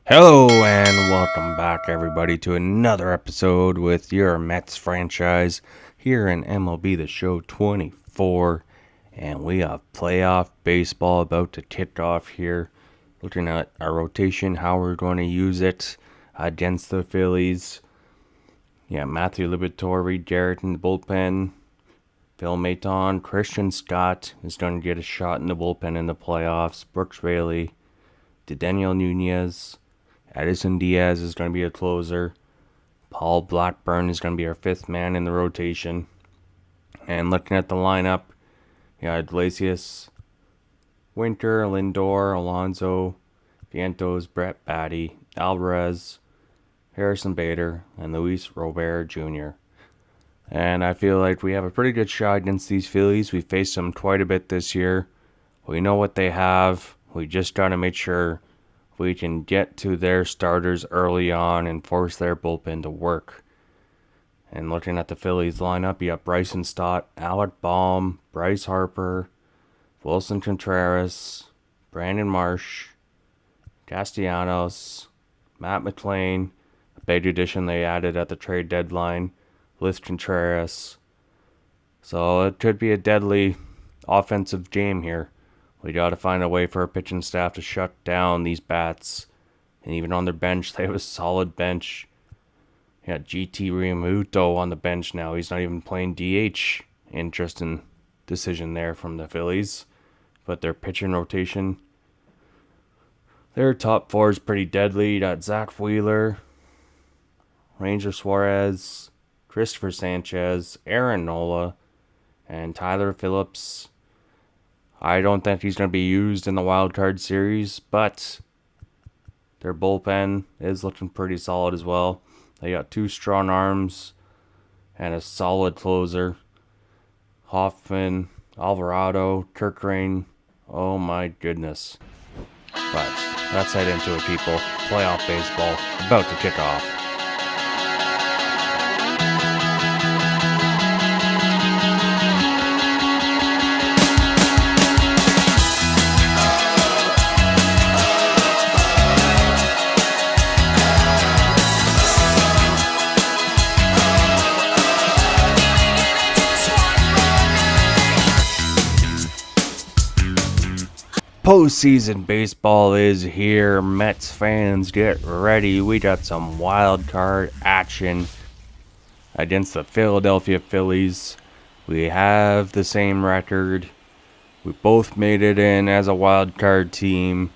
Hello and welcome back, everybody, to another episode with your Mets franchise here in MLB The Show 24. And we have playoff baseball about to kick off here. Looking at our rotation, how we're going to use it against the Phillies. Yeah, Matthew Liberatore, Reed Jarrett in the bullpen. Phil Maton, Christian Scott is going to get a shot in the bullpen in the playoffs. Brooks Raley, Daniel Nunez. Edison Diaz is going to be a closer. Paul Blackburn is going to be our fifth man in the rotation. And looking at the lineup, you got Iglesias, Winter, Lindor, Alonso, Vientos, Brett Batty, Alvarez, Harrison Bader, and Luis Robert Jr. And I feel like we have a pretty good shot against these Phillies. We faced them quite a bit this year. We know what they have. We just got to make sure we can get to their starters early on and force their bullpen to work. And looking at the Phillies lineup, you have Bryson Stott, Alec Baum, Bryce Harper, Wilson Contreras, Brandon Marsh, Castellanos, Matt McLean, a big addition they added at the trade deadline, with Contreras. So it could be a deadly offensive game here. We got to find a way for our pitching staff to shut down these bats. And even on their bench, they have a solid bench. You got GT Realmuto on the bench now. He's not even playing DH. Interesting decision there from the Phillies. But their pitching rotation, their top four is pretty deadly. You got Zach Wheeler, Ranger Suarez, Christopher Sanchez, Aaron Nola, and Tyler Phillips. I don't think he's going to be used in the Wildcard series, but their bullpen is looking pretty solid as well. They got two strong arms and a solid closer. Hoffman, Alvarado, Kirkrain. Oh my goodness. But let's head into it, people. Playoff baseball about to kick off. Postseason baseball is here. Mets fans, get ready. We got some wild card action against the Philadelphia Phillies. We have the same record. We both made it in as a wild card team.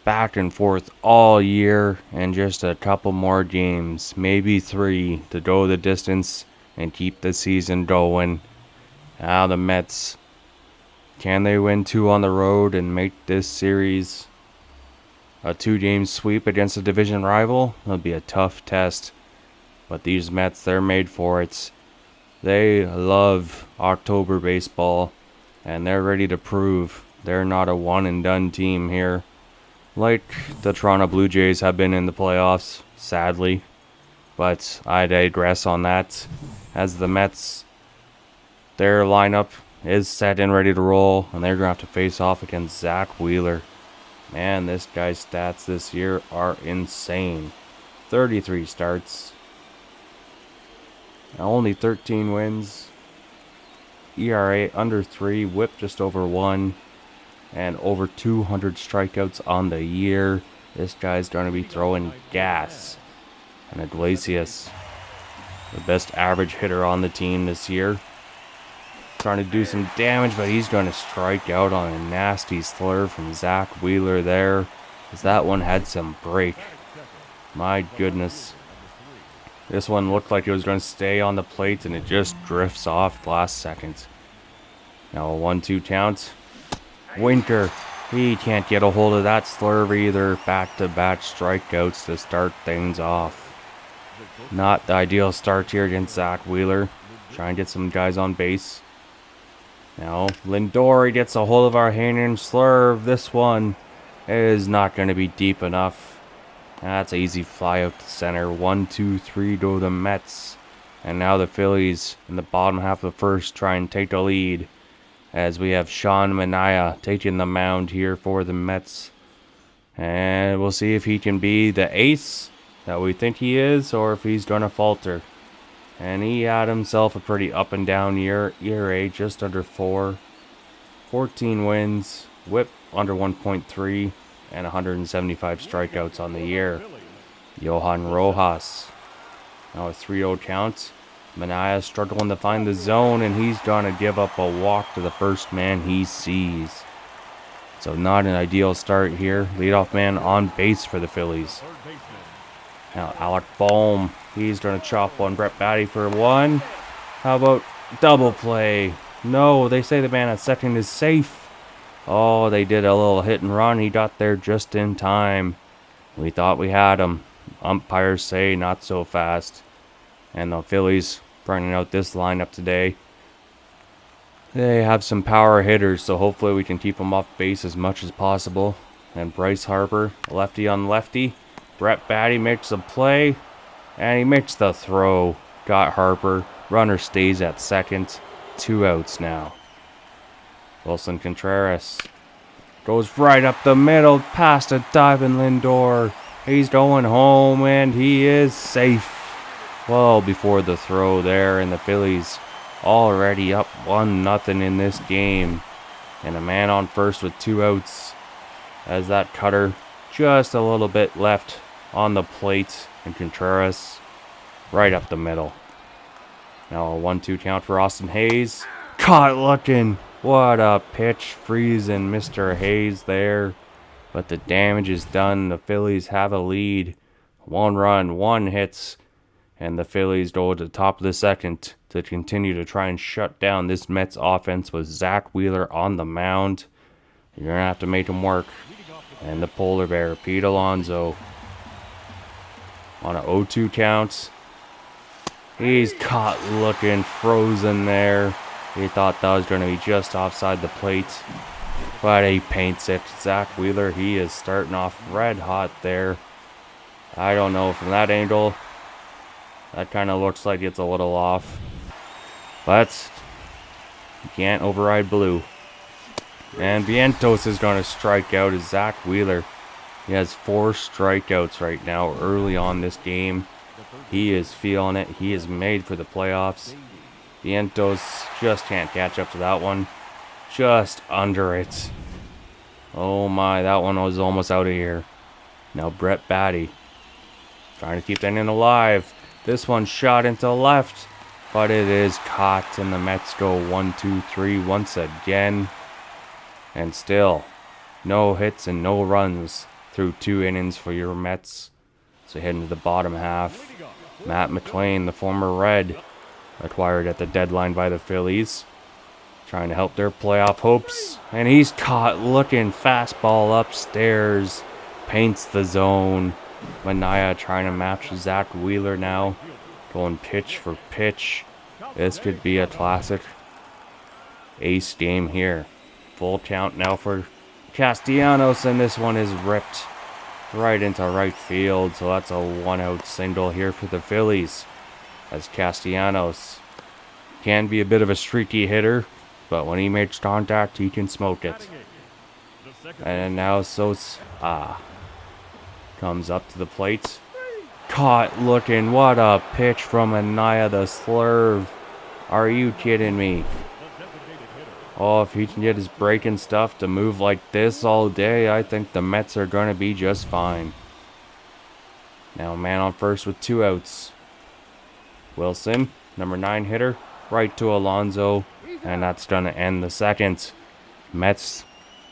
Back and forth all year, and just a couple more games, maybe 3, to go the distance and keep the season going. Now the Mets, can they win 2 on the road and make this series a 2-game sweep against a division rival? It'll be a tough test. But these Mets, they're made for it. They love October baseball, and they're ready to prove they're not a one-and-done team here, like the Toronto Blue Jays have been in the playoffs, sadly. But I digress on that, as the Mets, their lineup is set and ready to roll, and they're going to have to face off against Zach Wheeler. Man, this guy's stats this year are insane. 33 starts, only 13 wins, ERA under 3, whip just over 1, and over 200 strikeouts on the year. This guy's going to be throwing gas. And Iglesias, the best average hitter on the team this year, trying to do some damage, but he's going to strike out on a nasty slur from Zach Wheeler there, as that one had some break. My goodness. This one looked like it was going to stay on the plate, and it just drifts off last second. Now a 1-2 count. Winter, he can't get a hold of that slurve either. Back-to-back strikeouts to start things off. Not the ideal start here against Zach Wheeler. Try and get some guys on base. Now, Lindor gets a hold of our hand-in slurve. This one is not going to be deep enough. That's an easy fly out to center. 1-2-3 go the Mets. And now the Phillies in the bottom half of the first try and take the lead, as we have Sean Manaea taking the mound here for the Mets. And we'll see if he can be the ace that we think he is, or if he's going to falter. And he had himself a pretty up and down year. ERA just under 4. 14 wins. WHIP under 1.3. And 175 strikeouts on the year. Johan Rojas. Now a 3-0 count. Manaea struggling to find the zone, and he's going to give up a walk to the first man he sees. So not an ideal start here. Leadoff man on base for the Phillies. Now Alec Bohm, he's going to chop one. Brett Baty for 1. How about double play? No, they say the man at second is safe. Oh, they did a little hit and run. He got there just in time. We thought we had him. Umpires say not so fast. And the Phillies bringing out this lineup today. They have some power hitters, so hopefully we can keep them off base as much as possible. And Bryce Harper, lefty on lefty. Brett Baty makes a play, and he makes the throw. Got Harper. Runner stays at second. 2 outs now. Wilson Contreras goes right up the middle, past a diving Lindor. He's going home, and he is safe. Well before the throw there, and the Phillies already up 1-0 in this game. And a man on first with 2 outs as that cutter just a little bit left on the plate, and Contreras right up the middle. Now a 1-2 count for Austin Hayes. Caught looking. What a pitch, freezing Mr. Hayes there. But the damage is done. The Phillies have a lead. 1 run, 1 hits. And the Phillies go to the top of the second to continue to try and shut down this Mets offense with Zach Wheeler on the mound. You're going to have to make him work. And the polar bear, Pete Alonso, on an 0-2 count. He's caught looking, frozen there. He thought that was going to be just offside the plate. But he paints it. Zach Wheeler, he is starting off red hot there. I don't know, from that angle, that kind of looks like it's a little off. But you can't override blue. And Vientos is going to strike out as Zach Wheeler. He has 4 strikeouts right now early on this game. He is feeling it. He is made for the playoffs. Vientos just can't catch up to that one. Just under it. Oh my, that one was almost out of here. Now Brett Baty trying to keep that inning alive. This one shot into left, but it is caught, and the Mets go 1-2-3 once again. And still, no hits and no runs through 2 innings for your Mets. So heading to the bottom half. Matt McLain, the former Red, acquired at the deadline by the Phillies, trying to help their playoff hopes. And he's caught looking, fastball upstairs, paints the zone. Manaea trying to match Zach Wheeler now, going pitch for pitch. This could be a classic ace game here. Full count now for Castellanos, and this one is ripped right into right field. So that's a 1-out single here for the Phillies, as Castellanos can be a bit of a streaky hitter, but when he makes contact, he can smoke it. And now Sosa comes up to the plate. Caught looking. What a pitch from Manaea, the slurve. Are you kidding me? Oh, if he can get his breaking stuff to move like this all day, I think the Mets are going to be just fine. Now man on first with 2 outs. Wilson, number 9 hitter, right to Alonso, and that's going to end the second. Mets,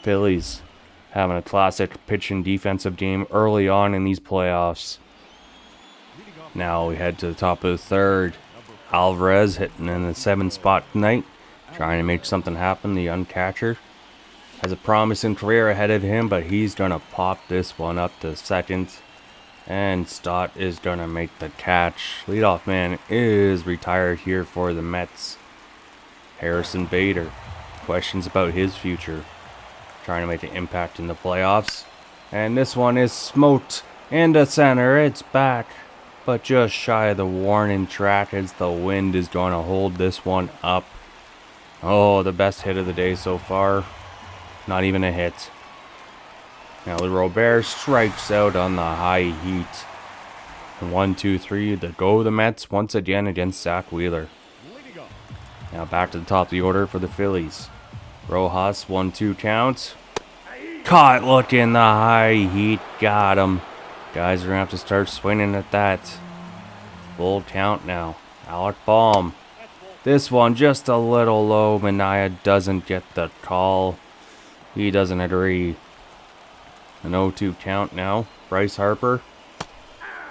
Phillies, having a classic pitching defensive game early on in these playoffs. Now we head to the top of the third. Alvarez hitting in the 7th spot tonight, trying to make something happen. The young catcher has a promising career ahead of him, but he's going to pop this one up to second. And Stott is going to make the catch. Leadoff man is retired here for the Mets. Harrison Bader, questions about his future. Trying to make an impact in the playoffs. And this one is smoked into center. It's back, but just shy of the warning track, as the wind is going to hold this one up. Oh, the best hit of the day so far. Not even a hit. Now Robert strikes out on the high heat. And 1-2-3 to go the Mets once again against Zach Wheeler. Now back to the top of the order for the Phillies. Rojas, 1-2 count. Caught looking the high heat. Got him. Guys are going to have to start swinging at that. Full count now. Alec Baum. This one just a little low. Mania doesn't get the call. He doesn't agree. An 0-2 count now. Bryce Harper.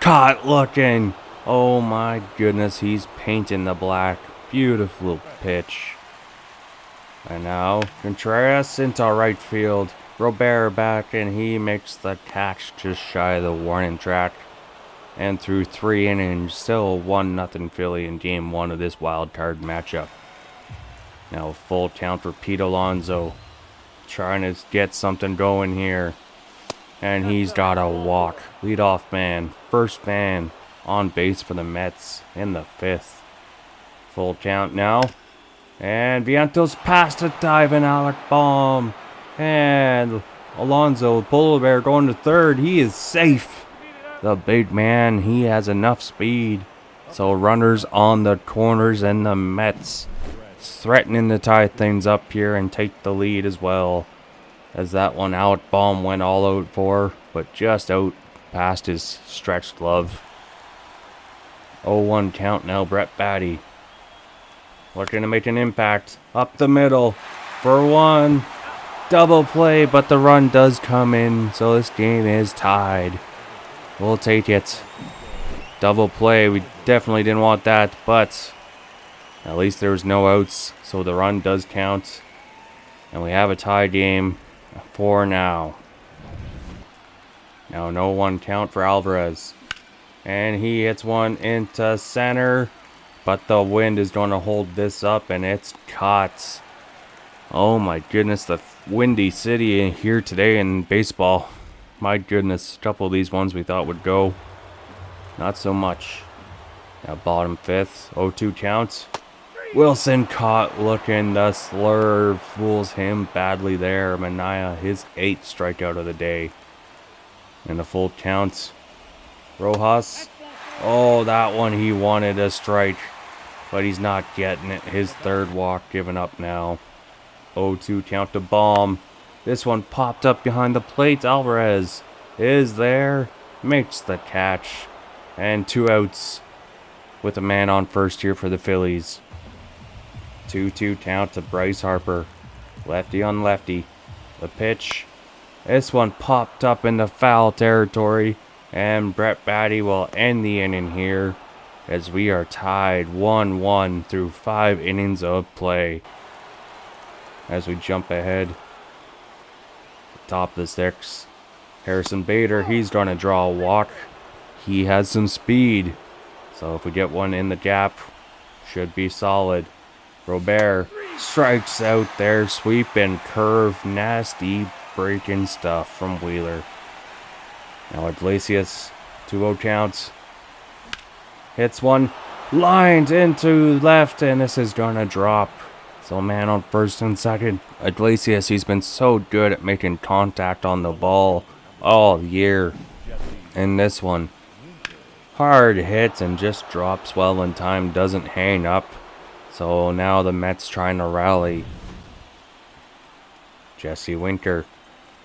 Caught looking. Oh my goodness. He's painting the black. Beautiful pitch. And now Contreras into right field. Robert back, and he makes the catch just shy of the warning track. And through 3 innings, still 1-0 Philly in game 1 of this wild card matchup. Now full count for Pete Alonso. Trying to get something going here. And he's got a walk. Leadoff man. First man on base for the Mets in the 5th. Full count now. And Vientos past a diving Alec Baum. And Alonso, Polar Bear going to 3rd. He is safe. The big man, he has enough speed. So runners on the corners, and the Mets threatening to tie things up here and take the lead as well. As that one Alec Baum went all out for, but just out past his stretched glove. 0-1 count now, Brett Baty. Looking to make an impact. Up the middle for 1. Double play, but the run does come in, so this game is tied. We'll take it. Double play, we definitely didn't want that, but at least there was no outs, so the run does count. And we have a tie game for now. Now no 1 count for Alvarez. And he hits one into center, but the wind is going to hold this up, and it's caught. Oh my goodness, the windy city here today in baseball. My goodness, a couple of these ones we thought would go. Not so much. Now bottom 5th, 0-2 counts. Wilson caught looking, the slurve fools him badly there. Mania, his 8th strikeout of the day. And the full counts. Rojas. Oh, that one he wanted a strike. But he's not getting it. His 3rd walk given up now. 0-2 count to Baum. This one popped up behind the plate. Alvarez is there. Makes the catch. And 2 outs with a man on first here for the Phillies. 2-2 count to Bryce Harper. Lefty on lefty. The pitch. This one popped up in the foul territory. And Brett Baty will end the inning here, as we are tied 1-1 through 5 innings of play. As we jump ahead, top of the 6th, Harrison Bader, he's going to draw a walk. He has some speed, so if we get one in the gap, should be solid. Robert strikes out there, sweep and curve, nasty breaking stuff from Wheeler. Now Iglesias, 2-0 counts. Hits one, lined into left, and this is gonna drop. So man on first and second. Iglesias, he's been so good at making contact on the ball all year. And this one, hard hits and just drops well in time, doesn't hang up. So now the Mets trying to rally. Jesse Winker,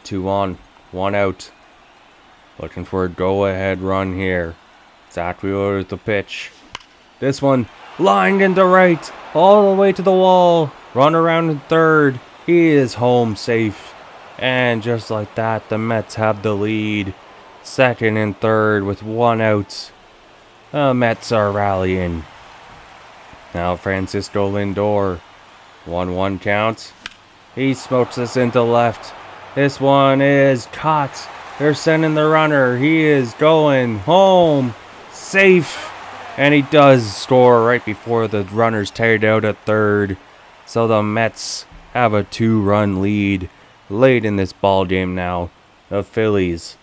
2 on, 1 out. Looking for a go-ahead run here. Zach Wheeler with the pitch. This one lined into right, all the way to the wall. Run around in 3rd. He is home safe. And just like that, the Mets have the lead. 2nd and 3rd with 1 out. The Mets are rallying. Now Francisco Lindor. 1-1 count. He smokes this into left. This one is caught. They're sending the runner. He is going home. Safe. And he does score right before the runner's tired out at 3rd. So the Mets have a 2-run lead late in this ball game now. The Phillies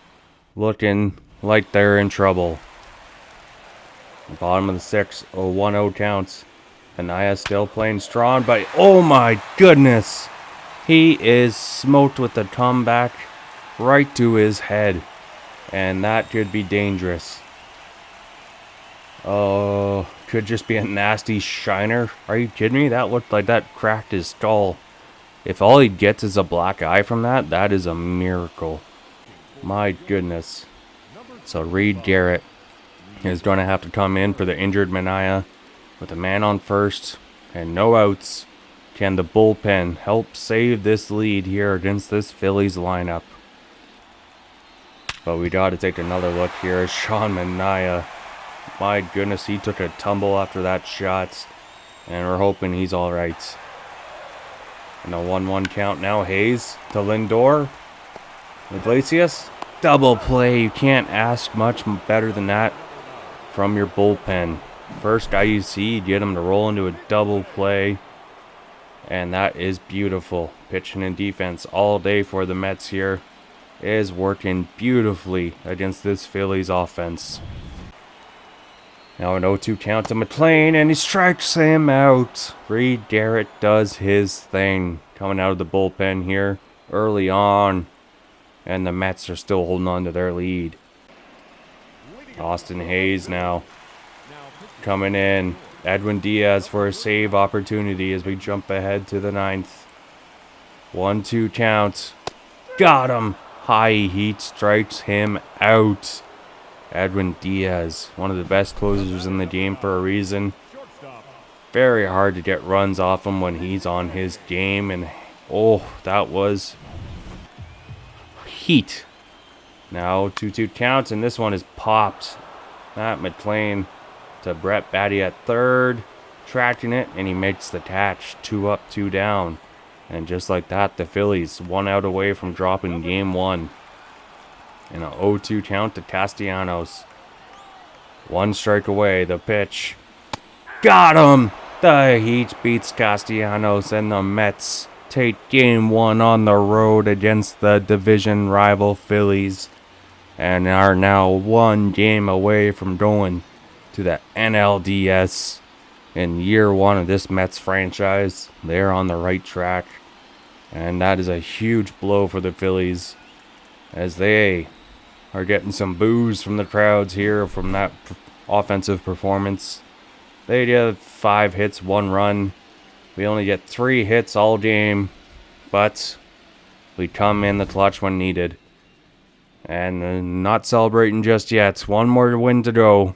looking like they're in trouble. Bottom of the 6th, 1-0 counts. Mania still playing strong, but oh my goodness. He is smoked with the comeback. right to his head. And that could be dangerous. Oh, could just be a nasty shiner. Are you kidding me? That looked like that cracked his skull. If all he gets is a black eye from that, that is a miracle. My goodness. So Reed Garrett is going to have to come in for the injured Mania with a man on first and no outs. Can the bullpen help save this lead here against this Phillies lineup? But we got to take another look here at Sean Mania. My goodness, he took a tumble after that shot, and we're hoping he's all right. And a 1-1 count now. Hayes to Lindor. Iglesias. Double play. You can't ask much better than that from your bullpen. First guy you see, get him to roll into a double play. And that is beautiful. Pitching and defense all day for the Mets here is working beautifully against this Phillies offense. Now an 0-2 count to McLean, and he strikes him out. Reed Garrett does his thing. Coming out of the bullpen here early on. And the Mets are still holding on to their lead. Austin Hayes now coming in. Edwin Diaz for a save opportunity as we jump ahead to the 9th. 1-2 count. Got him. High heat strikes him out. Edwin Diaz, one of the best closers in the game for a reason. Very hard to get runs off him when he's on his game. And oh, that was heat. Now 2-2 counts, and this one is popped. Matt McLean to Brett Batty at third, tracking it, and he makes the catch. 2 up, 2 down. And just like that, the Phillies 1 out away from dropping game 1. And an 0-2 count to Castellanos. 1 strike away, the pitch. Got him! The Heat beats Castellanos, and the Mets take game 1 on the road against the division rival Phillies. And are now 1 game away from going to the NLDS. In year 1 of this Mets franchise, they're on the right track. And that is a huge blow for the Phillies, as they are getting some boos from the crowds here from that offensive performance. They did 5 hits, 1 run. We only get 3 hits all game, but we come in the clutch when needed. And not celebrating just yet. 1 more win to go,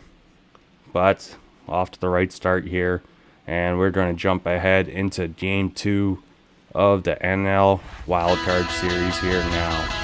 but off to the right start here. And we're going to jump ahead into game 2 of the NL Wildcard Series here now.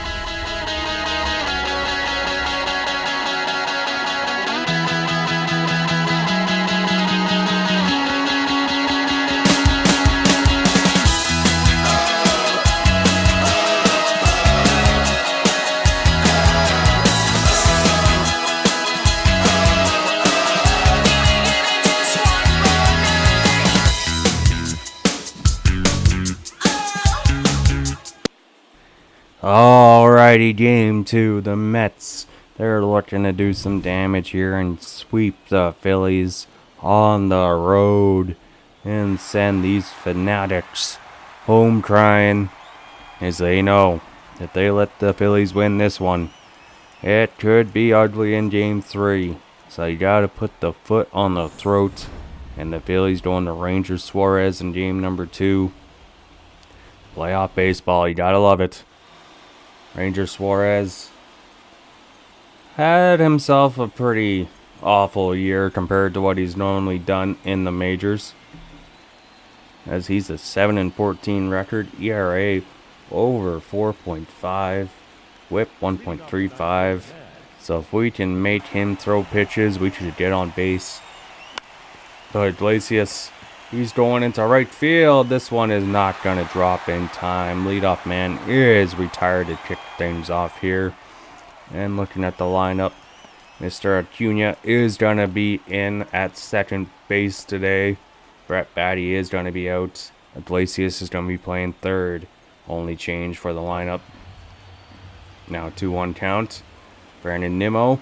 Alrighty, game 2. The Mets, they're looking to do some damage here and sweep the Phillies on the road and send these fanatics home crying, as they know if they let the Phillies win this one, it could be ugly in game 3. So you gotta put the foot on the throat, and the Phillies doing the Rangers Suarez in game number 2. Playoff baseball, you gotta love it. Ranger Suarez had himself a pretty awful year compared to what he's normally done in the majors, as he's a 7-14 record, ERA over 4.5, WHIP 1.35. So if we can make him throw pitches, we should get on base. But Iglesias, he's going into right field. This one is not going to drop in time. Leadoff man is retired to kick things off here. And looking at the lineup, Mr. Acuna is going to be in at second base today. Brett Batty is going to be out. Iglesias is going to be playing third. Only change for the lineup. Now 2-1 count. Brandon Nimmo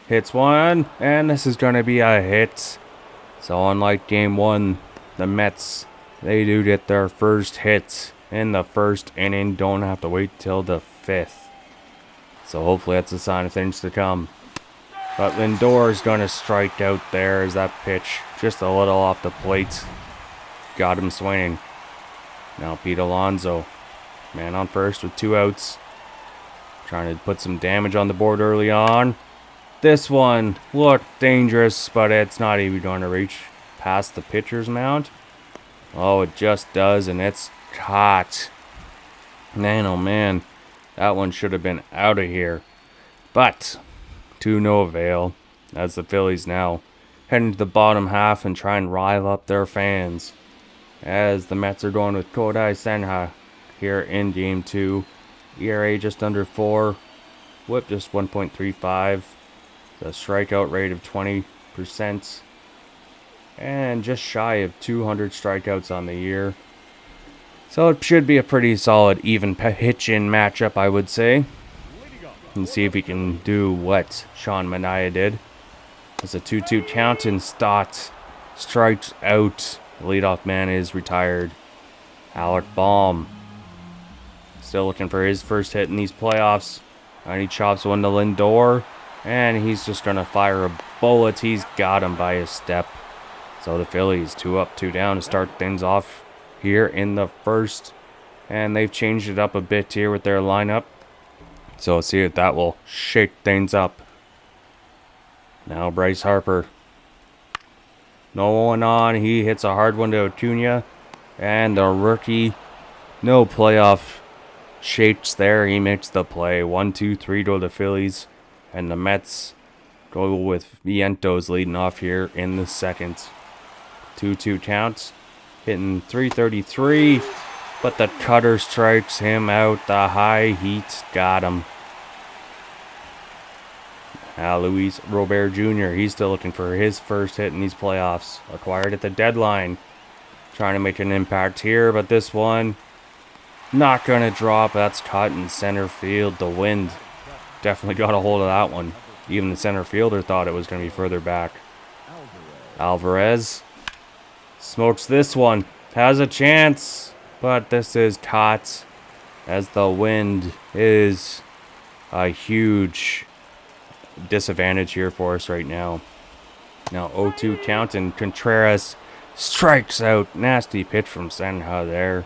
hits one, and this is going to be a hit. So unlike game 1, the Mets, they do get their first hit in the first inning. Don't have to wait till the fifth. So hopefully that's a sign of things to come. But Lindor's going to strike out there as that pitch just a little off the plate. Got him swinging. Now Pete Alonso, man on first with 2 outs. Trying to put some damage on the board early on. This one looked dangerous, but it's not even going to reach past the pitcher's mound. Oh, it just does, and it's caught. Man, oh man, that one should have been out of here. But to no avail, as the Phillies now heading to the bottom half and try and rile up their fans. As the Mets are going with Kodai Senga here in Game 2. ERA just under 4. Whip just 1.35. The strikeout rate of 20%. And just shy of 200 strikeouts on the year. So it should be a pretty solid even pitch-in matchup, I would say. And see if he can do what Sean Manaea did. It's a 2-2 count and Stott strikes out. The leadoff man is retired. Alec Baum still looking for his first hit in these playoffs. And he chops one to Lindor. And he's just going to fire a bullet. He's got him by a step. So the Phillies 2 up, 2 down to start things off here in the first. And they've changed it up a bit here with their lineup. So let's see if that will shake things up. Now Bryce Harper. No one on. He hits a hard one to Acuna. And the rookie. No playoff shakes there. He makes the play. 1-2-3 to the Phillies. And the Mets go with Vientos leading off here in the second. 2-2 counts. Hitting .333. But the cutter strikes him out. The high heat got him. Now Luis Robert Jr., he's still looking for his first hit in these playoffs. Acquired at the deadline. Trying to make an impact here, but this one not going to drop. That's caught in center field. The wind definitely got a hold of that one. Even the center fielder thought it was going to be further back. Alvarez smokes this one. Has a chance, but this is caught as the wind is a huge disadvantage here for us right now. Now 0-2 count and Contreras strikes out. Nasty pitch from Senga there.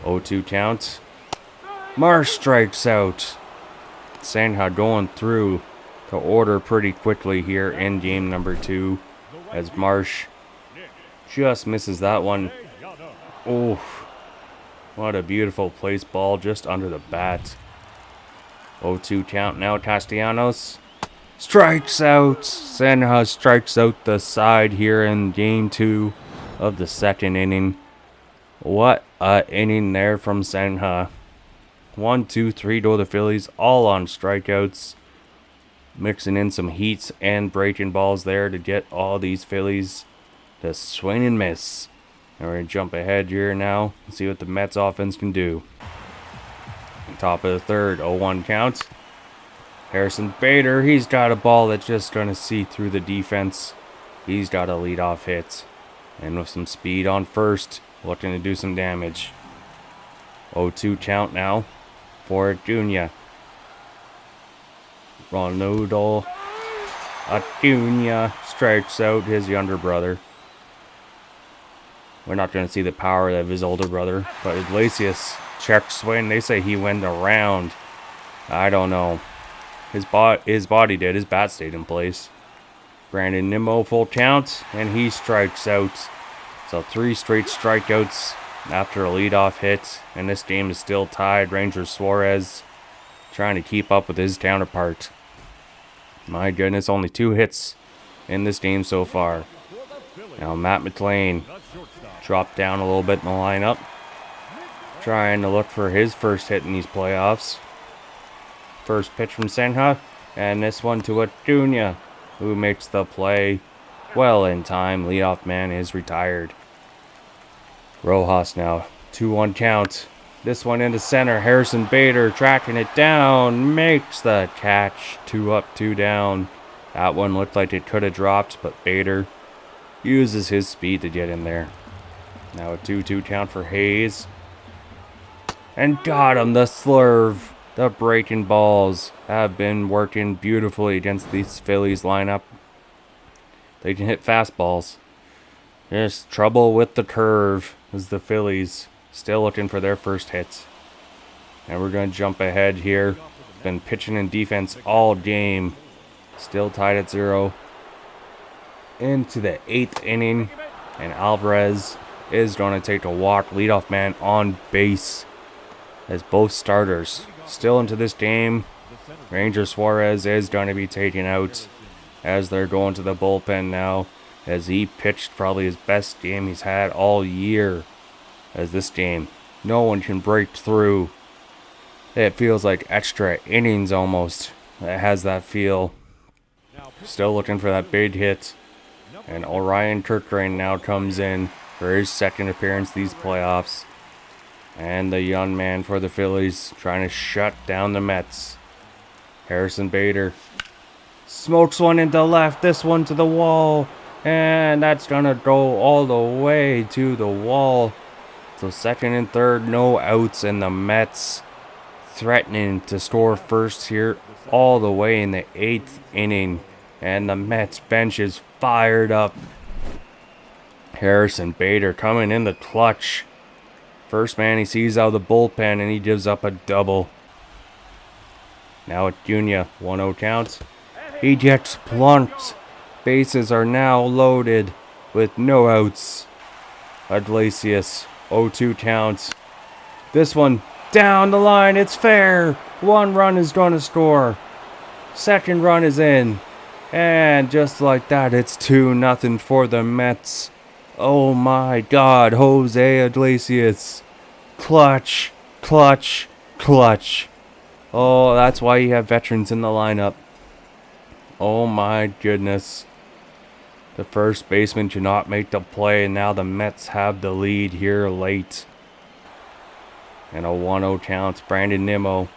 0-2 count. Marsh strikes out. Senga going through to order pretty quickly here in game number 2 as Marsh just misses that one. Oh, what a beautiful place ball just under the bat. 0-2 count now. Castellanos strikes out. Senga strikes out the side here in game 2 of the second inning. What a inning there from Senga. 1-2-3 to the Phillies, all on strikeouts. Mixing in some heats and breaking balls there to get all these Phillies to swing and miss. And we're going to jump ahead here now and see what the Mets offense can do. Top of the third, 0-1 count. Harrison Bader, he's got a ball that's just going to see through the defense. He's got a leadoff hit. And with some speed on first, looking to do some damage. 0-2 count now for Acuna. Ronaldo Acuna strikes out his younger brother. We're not going to see the power of his older brother, but Iglesias check swing. They say he went around. I don't know. His body did. His bat stayed in place. Brandon Nimmo full count, and he strikes out. So 3 straight strikeouts after a leadoff hit, and this game is still tied. Ranger Suarez trying to keep up with his counterpart. My goodness, only 2 hits in this game so far. Now Matt McLain dropped down a little bit in the lineup, trying to look for his first hit in these playoffs. First pitch from Senga, and this one to Acuna, who makes the play well in time. Leadoff man is retired. Rojas now, 2-1 count. This one into center. Harrison Bader tracking it down, makes the catch. 2 up, 2 down. That one looked like it could have dropped, but Bader uses his speed to get in there. Now a 2-2 count for Hayes. And got him. The slurve. The breaking balls have been working beautifully against these Phillies lineup. They can hit fastballs. There's trouble with the curve as the Phillies still looking for their first hits. And we're going to jump ahead here. Been pitching and defense all game. Still tied at 0. Into the 8th inning. And Alvarez is going to take a walk. Leadoff man on base. As both starters still into this game. Ranger Suarez is going to be taken out. As they're going to the bullpen now. As he pitched probably his best game he's had all year. As this game, no one can break through. It feels like extra innings almost. It has that feel. Still looking for that big hit. And Orion Kirkrain now comes in for his second appearance these playoffs. And the young man for the Phillies trying to shut down the Mets. Harrison Bader smokes one into left. This one to the wall. And that's going to go all the way to the wall. So second and third, no outs, and the Mets threatening to score first here all the way in the 8th inning. And the Mets bench is fired up. Harrison Bader coming in the clutch. First man he sees out of the bullpen, and he gives up a double. Now Acuna, 1-0 count. He gets plunked. Bases are now loaded with no outs. Iglesias, 0-2 count. This one down the line, it's fair. One run is going to score. Second run is in. And just like that, it's 2-0 for the Mets. Oh my God, Jose Iglesias. Clutch, clutch, clutch. Oh, that's why you have veterans in the lineup. Oh my goodness. The first baseman did not make the play, and now the Mets have the lead here late. And a 1-0 count. Brandon Nimmo.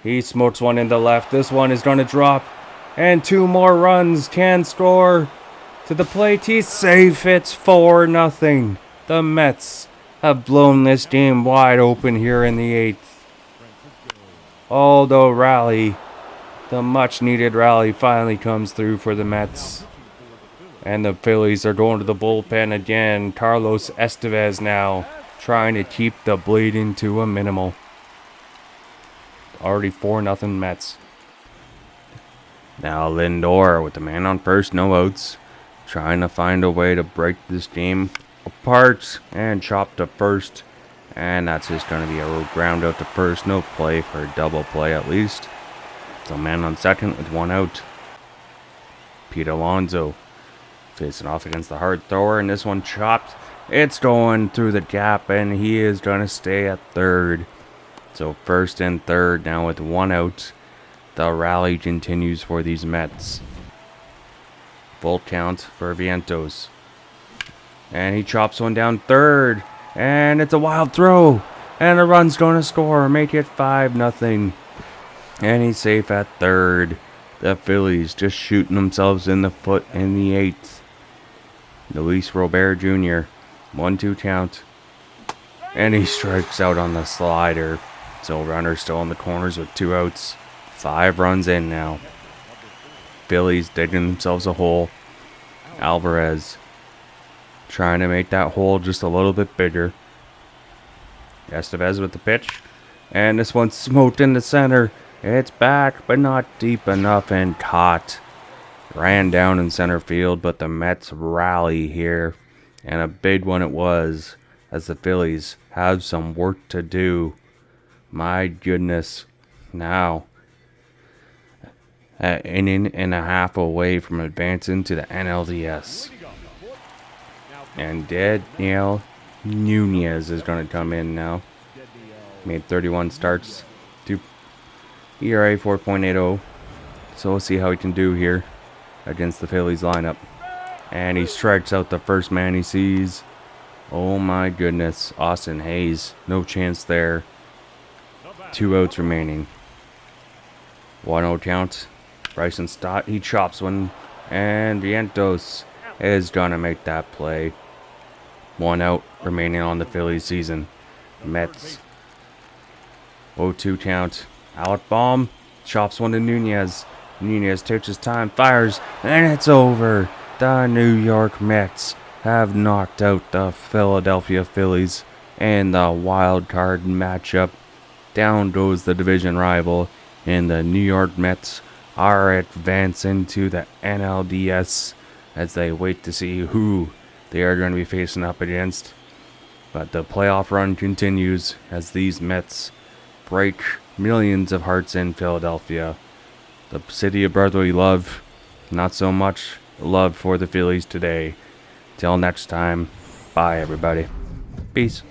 He smokes one in the left. This one is going to drop. And 2 more runs can score. To the plate. He's safe. It's 4-0. The Mets have blown this game wide open here in the 8th. Although rally, the much needed rally finally comes through for the Mets. And the Phillies are going to the bullpen again. Carlos Estevez now trying to keep the bleeding to a minimal. Already 4-0 Mets. Now Lindor with the man on first, no outs. Trying to find a way to break this game apart and chop to first. And that's just going to be a ground out to first. No play for a double play at least. So man on second with 1 out. Pete Alonso facing off against the hard thrower, and this one chopped. It's going through the gap, and he is going to stay at third. So first and third now with 1 out. The rally continues for these Mets. Full count for Vientos. And he chops one down third. And it's a wild throw. And the run's going to score. Make it 5-0. And he's safe at third. The Phillies just shooting themselves in the foot in the 8th. Luis Robert Jr. 1-2 count. And he strikes out on the slider. So runner still in the corners with 2 outs. 5 runs in now. Phillies digging themselves a hole. Alvarez trying to make that hole just a little bit bigger. Estevez with the pitch. And this one's smoked in the center. It's back, but not deep enough, and caught. Ran down in center field, but the Mets rally here. And a big one it was, as the Phillies have some work to do. My goodness. Now, an inning and a half away from advancing to the NLDS. And Daniel Nunez is going to come in now. Made 31 starts. ERA 4.80. So we'll see how he can do here against the Phillies lineup. And he strikes out the first man he sees. Oh my goodness. Austin Hayes. No chance there. 2 outs remaining. 1-0 count. Bryson Stott. He chops one. And Vientos is going to make that play. 1 out remaining on the Phillies season. Mets. 0-2 count. Alec Baum chops one to Nunez. Nunez takes his time, fires, and it's over. The New York Mets have knocked out the Philadelphia Phillies in the wild card matchup. Down goes the division rival, and the New York Mets are advancing to the NLDS as they wait to see who they are going to be facing up against. But the playoff run continues as these Mets break millions of hearts in Philadelphia. The city of brotherly love, not so much love for the Phillies today. Till next time, bye everybody. Peace.